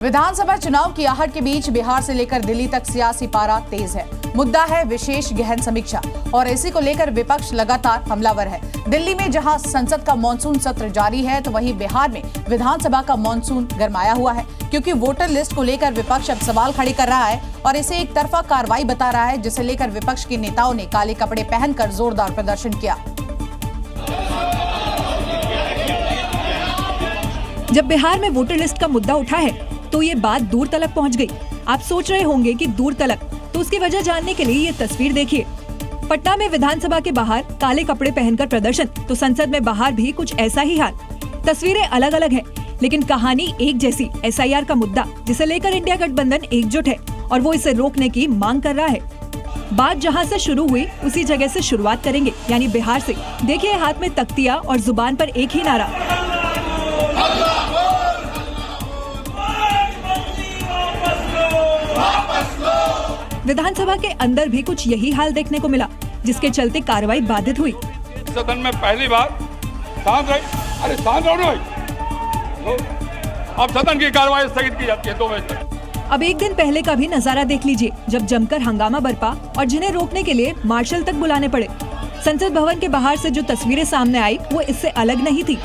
विधानसभा चुनाव की आहट के बीच बिहार से लेकर दिल्ली तक सियासी पारा तेज है। मुद्दा है विशेष गहन समीक्षा और इसी को लेकर विपक्ष लगातार हमलावर है। दिल्ली में जहां संसद का मानसून सत्र जारी है तो वहीं बिहार में विधानसभा का मानसून गरमाया हुआ है, क्योंकि वोटर लिस्ट को लेकर विपक्ष अब सवाल खड़े कर रहा है और इसे एक तरफा कार्रवाई बता रहा है, जिसे लेकर विपक्ष के नेताओं ने काले कपड़े पहनकर जोरदार प्रदर्शन किया। जब बिहार में वोटर लिस्ट का मुद्दा उठा है तो ये बात दूर तलक पहुंच गई। आप सोच रहे होंगे कि दूर तलक, तो उसकी वजह जानने के लिए ये तस्वीर देखिए। पटना में विधानसभा के बाहर काले कपड़े पहनकर प्रदर्शन, तो संसद में बाहर भी कुछ ऐसा ही हाल। तस्वीरें अलग अलग हैं, लेकिन कहानी एक जैसी। SIR का मुद्दा, जिसे लेकर इंडिया गठबंधन एकजुट है और वो इसे रोकने की मांग कर रहा है। बात जहां से शुरू हुई उसी जगह से शुरुआत करेंगे, यानी बिहार से। देखिए, हाथ में तख्तियां और जुबान पर एक ही नारा। विधानसभा के अंदर भी कुछ यही हाल देखने को मिला, जिसके चलते कार्रवाई बाधित हुई। सदन में पहली बार शांत रही, अरे शांत रहो भाई। अब सदन की कार्रवाई स्थगित की जाती है 2 बजे तक। अब एक दिन पहले का भी नजारा देख लीजिए, जब जमकर हंगामा बरपा और जिन्हें रोकने के लिए मार्शल तक बुलाने पड़े। संसद भवन के बाहर से जो तस्वीरें सामने आई वो इससे अलग नहीं थी।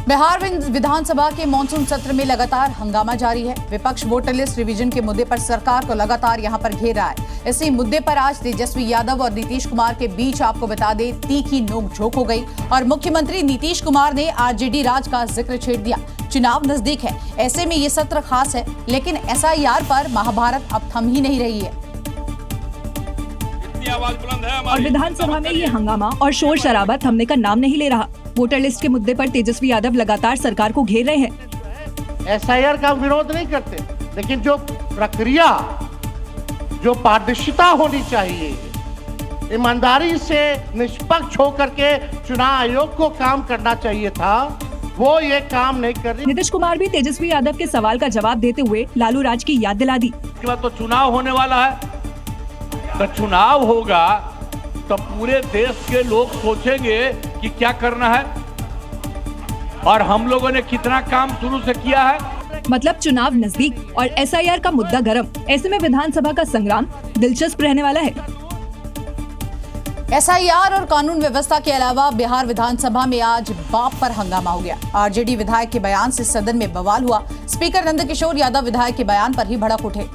बिहार विधानसभा के मानसून सत्र में लगातार हंगामा जारी है। विपक्ष वोटर लिस्ट रिवीजन के मुद्दे पर सरकार को लगातार यहां पर घेर रहा है। इसी मुद्दे पर आज तेजस्वी यादव और नीतीश कुमार के बीच, आपको बता दें, तीखी नोकझोंक हो गई और मुख्यमंत्री नीतीश कुमार ने RJD राज का जिक्र छेड़ दिया। चुनाव नजदीक है, ऐसे में ये सत्र खास है, लेकिन SIR पर महाभारत अब थम ही नहीं रही है। और विधानसभा में ये हंगामा और शोर शराबा थमने का नाम नहीं ले रहा। वोटर लिस्ट के मुद्दे पर तेजस्वी यादव लगातार सरकार को घेर रहे हैं। SIR का विरोध नहीं करते, लेकिन जो प्रक्रिया, जो पारदर्शिता होनी चाहिए, ईमानदारी से निष्पक्ष होकर के चुनाव आयोग को काम करना चाहिए था, वो ये काम नहीं कर रही। नीतीश कुमार भी तेजस्वी यादव के सवाल का जवाब देते हुए लालू राज की याद दिला दी। इसके बाद तो चुनाव होने वाला है, तो चुनाव होगा तो पूरे देश के लोग सोचेंगे कि क्या करना है और हम लोगों ने कितना काम शुरू से किया है। मतलब चुनाव नजदीक और SIR का मुद्दा गरम। ऐसे में विधानसभा का संग्राम दिलचस्प रहने वाला है। SIR और कानून व्यवस्था के अलावा बिहार विधानसभा में आज बाप पर हंगामा हो गया। RJD विधायक के बयान से सदन में बवाल हुआ। स्पीकर नंदकिशोर यादव विधायक के बयान पर ही भड़क उठे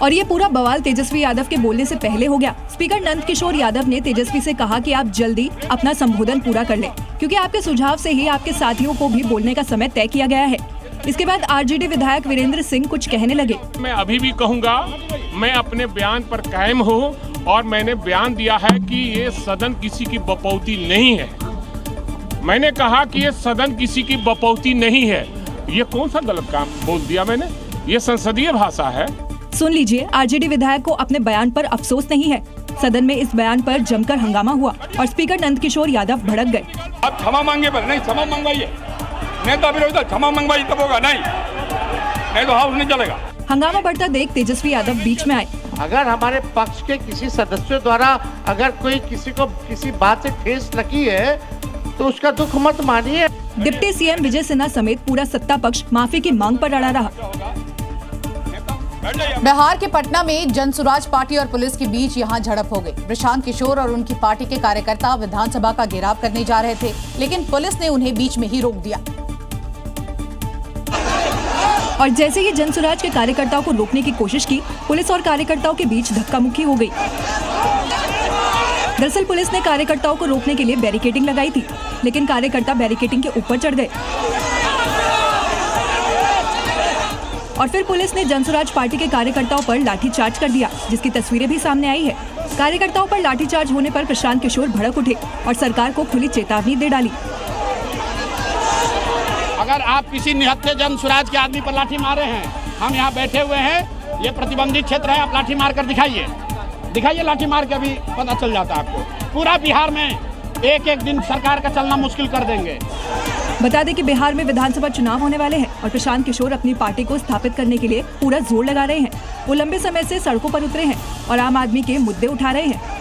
और ये पूरा बवाल तेजस्वी यादव के बोलने से पहले हो गया। स्पीकर नंदकिशोर यादव ने तेजस्वी से कहा कि आप जल्दी अपना संबोधन पूरा कर लें, क्योंकि आपके सुझाव से ही आपके साथियों को भी बोलने का समय तय किया गया है। इसके बाद RJD विधायक वीरेंद्र सिंह कुछ कहने लगे। मैं अभी भी कहूँगा, मैं अपने बयान पर कायम हूँ और मैंने बयान दिया है कि ये सदन किसी की बपौती नहीं है। मैंने कहा कि ये सदन किसी की बपौती नहीं है। ये कौन सा गलत काम बोल दिया मैंने? ये संसदीय भाषा है। सुन लीजिए, RJD विधायक को अपने बयान पर अफसोस नहीं है। सदन में इस बयान पर जमकर हंगामा हुआ और स्पीकर नंदकिशोर यादव भड़क गए। अब क्षमा मांगे पर नहीं, क्षमा मंगवाइए। नेता विरोधी क्षमा मंगवाइए तब होगा, नहीं तो हाउस नहीं चलेगा। हंगामा बढ़ता देख तेजस्वी यादव बीच में आए। अगर हमारे पक्ष के किसी सदस्यों द्वारा अगर कोई किसी को किसी बात से ठेस लगी है तो उसका दुख मत मानिए। डिप्टी CM विजय सिन्हा समेत पूरा सत्ता पक्ष माफी की मांग पर अड़ा रहा। बिहार के पटना में जनसुराज पार्टी और पुलिस के बीच यहां झड़प हो गई। प्रशांत किशोर और उनकी पार्टी के कार्यकर्ता विधानसभा का घेराव करने जा रहे थे, लेकिन पुलिस ने उन्हें बीच में ही रोक दिया। और जैसे ही जनसुराज के कार्यकर्ताओं को रोकने की कोशिश की, पुलिस और कार्यकर्ताओं के बीच धक्का मुक्की हो गई। दरअसल पुलिस ने कार्यकर्ताओं को रोकने के लिए बैरिकेडिंग लगाई थी, लेकिन कार्यकर्ता बैरिकेडिंग के ऊपर चढ़ गए और फिर पुलिस ने जनसुराज पार्टी के कार्यकर्ताओं पर लाठीचार्ज कर दिया, जिसकी तस्वीरें भी सामने आई है। कार्यकर्ताओं पर लाठीचार्ज होने पर प्रशांत किशोर भड़क उठे और सरकार को खुली चेतावनी दे डाली। अगर आप किसी निहत्थे जनसुराज के आदमी पर लाठी मारे हैं, हम यहाँ बैठे हुए हैं, ये प्रतिबंधित क्षेत्र है, आप लाठी मार कर दिखाइए लाठी मार के, अभी पता चल जाता है आपको। पूरा बिहार में एक दिन सरकार का चलना मुश्किल कर देंगे। बता दें कि बिहार में विधानसभा चुनाव होने वाले हैं और प्रशांत किशोर अपनी पार्टी को स्थापित करने के लिए पूरा जोर लगा रहे हैं। वो लंबे समय से सड़कों पर उतरे हैं और आम आदमी के मुद्दे उठा रहे हैं।